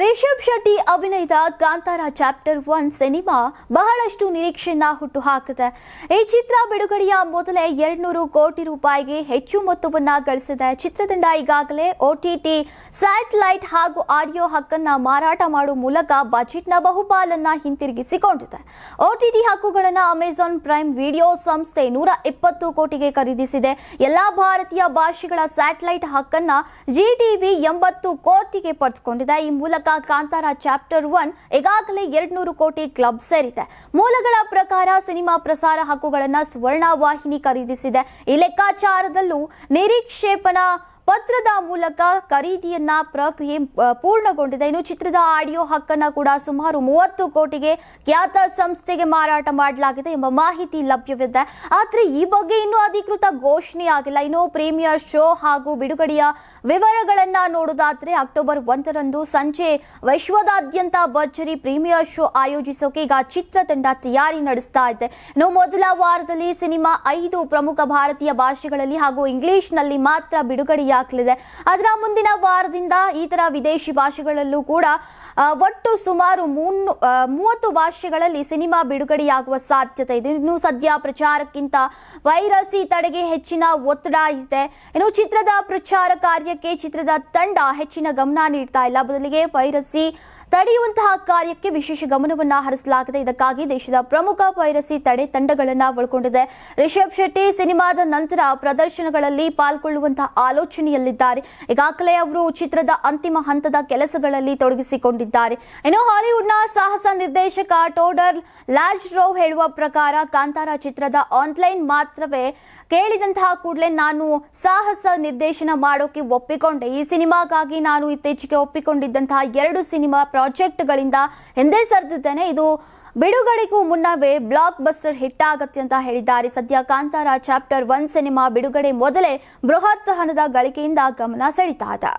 ರಿಷಬ್ ಶೆಟ್ಟಿ ಅಭಿನಯದ Kantara chapter 1 cinema ಬಹಳಷ್ಟು ನಿರೀಕ್ಷೆಯನ್ನ ಹುಟ್ಟುಹಾಕಿದೆ. ಈ ಚಿತ್ರ ಬಿಡುಗಡೆಯ ಮೊದಲೇ 200 ಕೋಟಿ ರೂಪಾಯಿಗೆ ಹೆಚ್ಚು ಮೊತ್ತವನ್ನ ಗಳಿಸಿದೆ. ಚಿತ್ರತಂಡ ಈಗಾಗಲೇ OTT ಸ್ಯಾಟಲೈಟ್ ಹಾಗೂ ಆಡಿಯೋ ಹಕ್ಕನ್ನ ಮಾರಾಟ ಮಾಡುವ ಮೂಲಕ ಬಜೆಟ್ನ ಬಹುಪಾಲನ್ನ ಹಿಂತಿರುಗಿಸಿಕೊಂಡಿದೆ. OTT ಹಕ್ಕುಗಳನ್ನು ಅಮೆಜಾನ್ ಪ್ರೈಮ್ ವಿಡಿಯೋ ಸಂಸ್ಥೆ 120 ಕೋಟಿಗೆ ಖರೀದಿಸಿದೆ. ಎಲ್ಲಾ ಭಾರತೀಯ ಭಾಷೆಗಳ ಸ್ಯಾಟಲೈಟ್ ಹಕ್ಕನ್ನ GTV 80 ಕೋಟಿಗೆ ಪಡೆದುಕೊಂಡಿದೆ. ಈ ಮೂಲಕ ಕಾಂತಾರ ಚಾಪ್ಟರ್ 1 ಈಗಾಗಲೇ 200 ಕೋಟಿ ಕ್ಲಬ್ ಸೇರಿದೆ. ಮೂಲಗಳ ಪ್ರಕಾರ ಸಿನಿಮಾ ಪ್ರಸಾರ ಹಕ್ಕುಗಳನ್ನು ಸ್ವರ್ಣ ವಾಹಿನಿ ಖರೀದಿಸಿದೆ. ಈ ಲೆಕ್ಕಾಚಾರದಲ್ಲೂ ನಿರೀಕ್ಷೇಪಣಾ ಪತ್ರದ ಮೂಲಕ ಖರೀದಿಯನ್ನ ಪ್ರಕ್ರಿಯೆ ಪೂರ್ಣಗೊಂಡಿದೆ. ಇನ್ನು ಚಿತ್ರದ ಆಡಿಯೋ ಹಕ್ಕನ್ನು ಕೂಡ ಸುಮಾರು 30 ಕೋಟಿಗೆ ಖ್ಯಾತ ಸಂಸ್ಥೆಗೆ ಮಾರಾಟ ಮಾಡಲಾಗಿದೆ ಎಂಬ ಮಾಹಿತಿ ಲಭ್ಯವಿದೆ. ಆದರೆ ಈ ಬಗ್ಗೆ ಇನ್ನೂ ಅಧಿಕೃತ ಘೋಷಣೆ ಆಗಿಲ್ಲ. ಇನ್ನು ಪ್ರೀಮಿಯರ್ ಶೋ ಹಾಗೂ ಬಿಡುಗಡೆಯ ವಿವರಗಳನ್ನ ನೋಡೋದಾದ್ರೆ ಅಕ್ಟೋಬರ್ 1ರಂದು ಸಂಜೆ ವಿಶ್ವದಾದ್ಯಂತ ಭರ್ಜರಿ ಪ್ರೀಮಿಯರ್ ಶೋ ಆಯೋಜಿಸೋಕೆ ಈಗ ಚಿತ್ರತಂಡ ತಯಾರಿ ನಡೆಸ್ತಾ ಇದೆ. ಇನ್ನು ಮೊದಲ ವಾರದಲ್ಲಿ ಸಿನಿಮಾ 5 ಪ್ರಮುಖ ಭಾರತೀಯ ಭಾಷೆಗಳಲ್ಲಿ ಹಾಗೂ ಇಂಗ್ಲಿಷ್ನಲ್ಲಿ ಮಾತ್ರ ಬಿಡುಗಡೆಯಾಗಲಿದೆ. ಅದರ ಮುಂದಿನ ವಾರದಿಂದ ಇತರ ವಿದೇಶಿ ಭಾಷೆಗಳಲ್ಲೂ ಕೂಡ ಒಟ್ಟು ಸುಮಾರು 30 ಭಾಷೆಗಳಲ್ಲಿ ಸಿನಿಮಾ ಬಿಡುಗಡೆಯಾಗುವ ಸಾಧ್ಯತೆ ಇದೆ. ಇನ್ನು ಸದ್ಯ ಪ್ರಚಾರಕ್ಕಿಂತ ವೈರಸಿ ತಡೆಗೆ ಹೆಚ್ಚಿನ ಒತ್ತಡ ಇದೆ. ಇನ್ನು ಚಿತ್ರದ ಪ್ರಚಾರ ಕಾರ್ಯಕ್ಕೆ ಚಿತ್ರದ ತಂಡ ಹೆಚ್ಚಿನ ಗಮನ ನೀಡ್ತಾ ಇಲ್ಲ. ಬದಲಿಗೆ ವೈರಸಿ ತಡೆಯುವಂತಹ ಕಾರ್ಯಕ್ಕೆ ವಿಶೇಷ ಗಮನವನ್ನ ಹರಿಸಲಾಗಿದೆ. ಇದಕ್ಕಾಗಿ ದೇಶದ ಪ್ರಮುಖ ವೈರಸಿ ತಡೆ ತಂಡಗಳನ್ನು ಒಳಗೊಂಡಿದೆ. ರಿಷಬ್ ಶೆಟ್ಟಿ ಸಿನಿಮಾದ ನಂತರ ಪ್ರದರ್ಶನಗಳಲ್ಲಿ ಪಾಲ್ಗೊಳ್ಳುವಂತಹ ಆಲೋಚನೆಯಲ್ಲಿದ್ದಾರೆ. ಈಗಾಗಲೇ ಅವರು ಚಿತ್ರದ ಅಂತಿಮ ಹಂತದ ಕೆಲಸಗಳಲ್ಲಿ ತೊಡಗಿಸಿಕೊಂಡಿದ್ದಾರೆ. ಇನ್ನು ಹಾಲಿವುಡ್ನ ಸಾಹಸ ನಿರ್ದೇಶಕ ಟೋಡರ್ ಲಾಜ್ರೋವ್ ಹೇಳುವ ಪ್ರಕಾರ ಕಾಂತಾರ ಚಿತ್ರದ ಆನ್ಲೈನ್ ಮಾತ್ರವೇ ಕೇಳಿದಂತಹ ಕೂಡಲೇ ನಾನು ಸಾಹಸ ನಿರ್ದೇಶನ ಮಾಡೋಕೆ ಒಪ್ಪಿಕೊಂಡೆ. ಈ ಸಿನಿಮಾಗಾಗಿ ನಾನು ಇತ್ತೀಚೆಗೆ ಒಪ್ಪಿಕೊಂಡಿದ್ದಂತಹ 2 ಸಿನಿಮಾ ಪ್ರಾಜೆಕ್ಟ್ಗಳಿಂದ ಹಿಂದೆ ಸರಿದಿದ್ದೇನೆ. ಇದು ಬಿಡುಗಡೆಗೂ ಮುನ್ನವೇ ಬ್ಲಾಕ್ ಬಸ್ಟರ್ ಹಿಟ್ ಆಗತ್ತೆ ಅಂತ ಹೇಳಿದ್ದಾರೆ. ಸದ್ಯ ಕಾಂತಾರ ಚಾಪ್ಟರ್ 1 ಸಿನಿಮಾ ಬಿಡುಗಡೆ ಮೊದಲೇ ಬೃಹತ್ ಹಣದ ಗಳಿಕೆಯಿಂದ ಗಮನ ಸೆಳೀತಾ ಇದೆ.